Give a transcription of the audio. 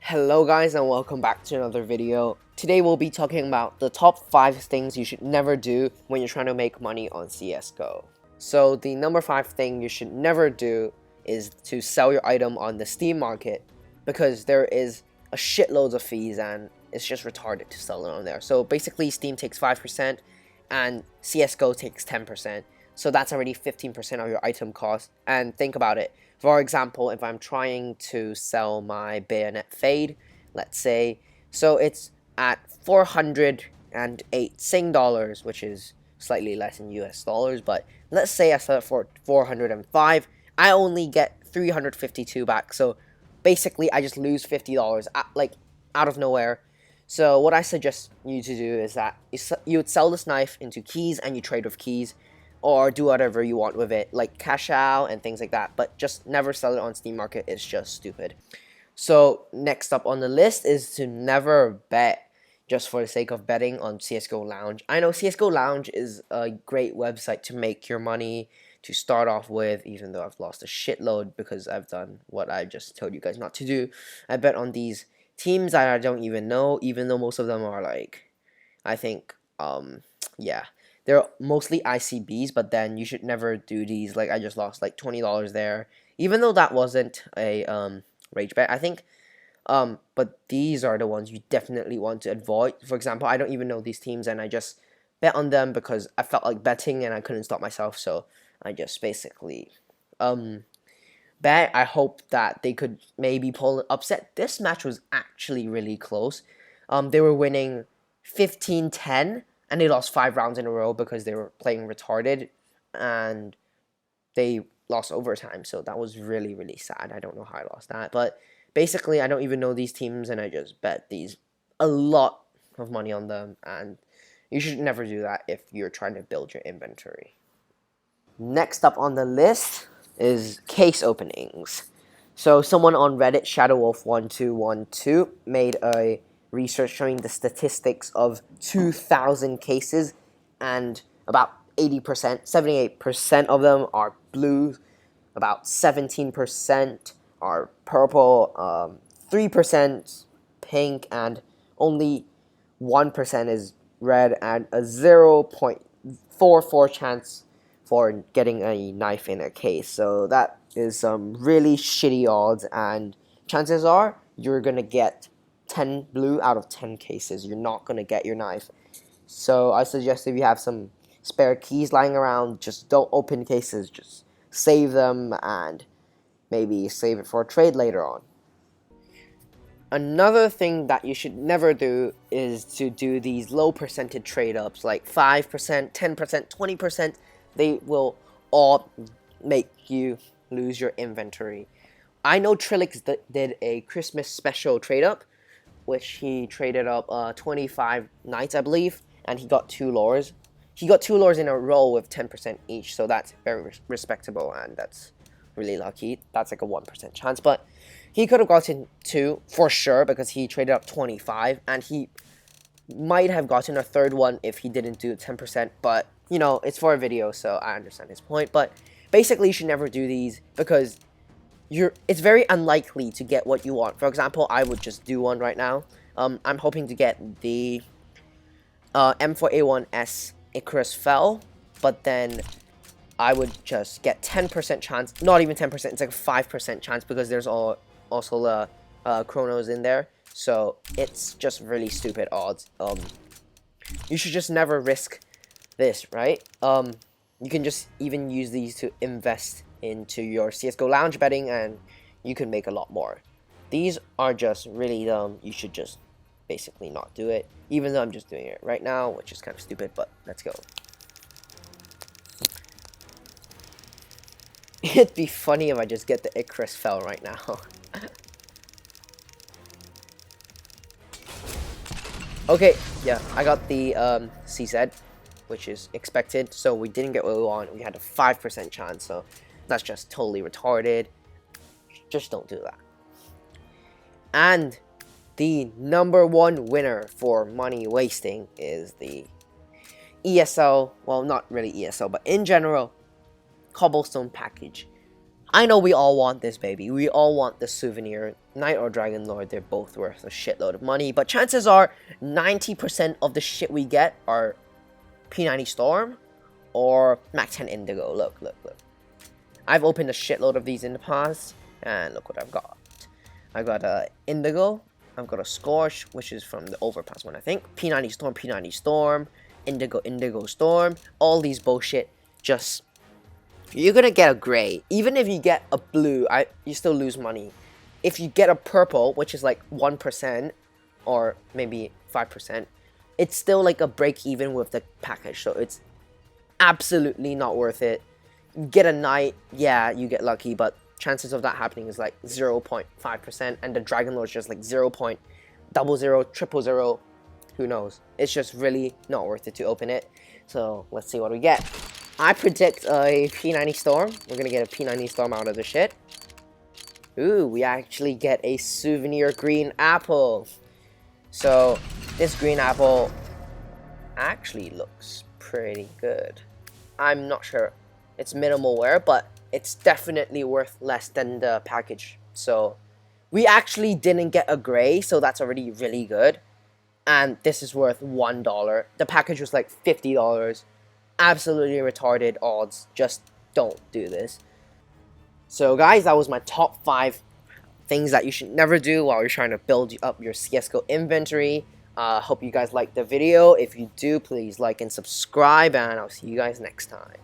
Hello guys and welcome back to another video. Today we'll be talking about the top 5 things you should never do when you're trying to make money on CSGO. So the number 5 thing you should never do is to sell your item on the Steam market, because there is a shitload of fees and it's just retarded to sell it on there. So basically Steam takes 5% and CSGO takes 10%. So that's already 15% of your item cost. And think about it. For example, if I'm trying to sell my Bayonet Fade, let's say, so it's at 408 Sing dollars, which is slightly less in US dollars, but let's say I sell it for 405, I only get 352 back. So basically I just lose $50 out of nowhere. So what I suggest you to do is that you would sell this knife into keys and you trade with keys, or do whatever you want with it, like cash out and things like that, but just never sell it on Steam Market. It's just stupid. So next up on the list is to never bet just for the sake of betting on CSGO Lounge. I know CSGO Lounge is a great website to make your money to start off with, even though I've lost a shitload because I've done what I just told you guys not to do. I bet on these teams that I don't even know, even though most of them are like, I think, yeah, they're mostly ICBs, but then you should never do these. Like, I just lost like $20 there, even though that wasn't a rage bet, I think. But these are the ones you definitely want to avoid. For example, I don't even know these teams and I just bet on them because I felt like betting and I couldn't stop myself, so I just basically bet. I hope that they could maybe pull an upset. This match was actually really close. They were winning 15-10 and they lost 5 rounds in a row because they were playing retarded and they lost overtime. So that was really, really sad. I don't know how I lost that, but basically I don't even know these teams and I just bet a lot of money on them, and you should never do that if you're trying to build your inventory. Next up on the list is case openings. So someone on Reddit, ShadowWolf1212, made a research showing the statistics of 2,000 cases, and about 80%, 78% of them are blue, about 17% are purple, 3% pink, and only 1% is red, and a 0.44 chance for getting a knife in a case. So that is some really shitty odds, and chances are you're gonna get 10 blue out of 10 cases. You're not gonna get your knife. So I suggest if you have some spare keys lying around, just don't open cases, just save them and maybe save it for a trade later on. Another thing that you should never do is to do these low percentage trade ups, like 5%, 10%, 20%. They will all make you lose your inventory. I know Trilix did a Christmas special trade up, which he traded up 25 knights, I believe, and he got 2 lures. He got 2 lures in a row with 10% each, so that's very respectable, and that's really lucky. That's like a 1% chance, but he could have gotten 2 for sure because he traded up 25, and he might have gotten a third one if he didn't do 10%, but you know, it's for a video, so I understand his point. But basically you should never do these because it's very unlikely to get what you want. For example, I would just do one right now. I'm hoping to get the M4A1S Icarus Fell, but then I would just get 10% chance, not even 10%, it's like a 5% chance because there's also the chronos in there, so it's just really stupid odds. You should just never risk this, right? You can just even use these to invest into your CSGO Lounge betting and you can make a lot more. These are just really dumb. You should just basically not do it, even though I'm just doing it right now, which is kind of stupid, but let's go. It'd be funny if I just get the Icarus Fell right now. Okay, yeah, I got the CZ, which is expected, so we didn't get what we want. We had a 5% chance, so that's just totally retarded. Just don't do that. And the #1 winner for money wasting is the ESL, well, not really ESL, but in general, Cobblestone package. I know we all want this, baby. We all want the souvenir. Knight or Dragon Lord, they're both worth a shitload of money. But chances are 90% of the shit we get are P90 Storm or Mac 10 Indigo. Look, look, look. I've opened a shitload of these in the past, and look what I've got. I got a Indigo. I've got a Scorch, which is from the Overpass one, I think. P90 Storm, Indigo Storm. All these bullshit. Just, you're gonna get a gray. Even if you get a blue, you still lose money. If you get a purple, which is like 1% or maybe 5%, it's still like a break even with the package. So it's absolutely not worth it. You get a Knight, yeah, you get lucky, but chances of that happening is like 0.5%, and the Dragon Lord is just like 0.000000. Who knows? It's just really not worth it to open it. So let's see what we get. I predict a P90 Storm. We're gonna get a P90 Storm out of the shit. Ooh, we actually get a souvenir green apple. So this green apple actually looks pretty good. I'm not sure. It's minimal wear, but it's definitely worth less than the package. So we actually didn't get a gray, so that's already really good. And this is worth $1. The package was like $50. Absolutely retarded odds. Just don't do this. So guys, that was my top 5 things that you should never do while you're trying to build up your CSGO inventory. Hope you guys liked the video. If you do, please like and subscribe, and I'll see you guys next time.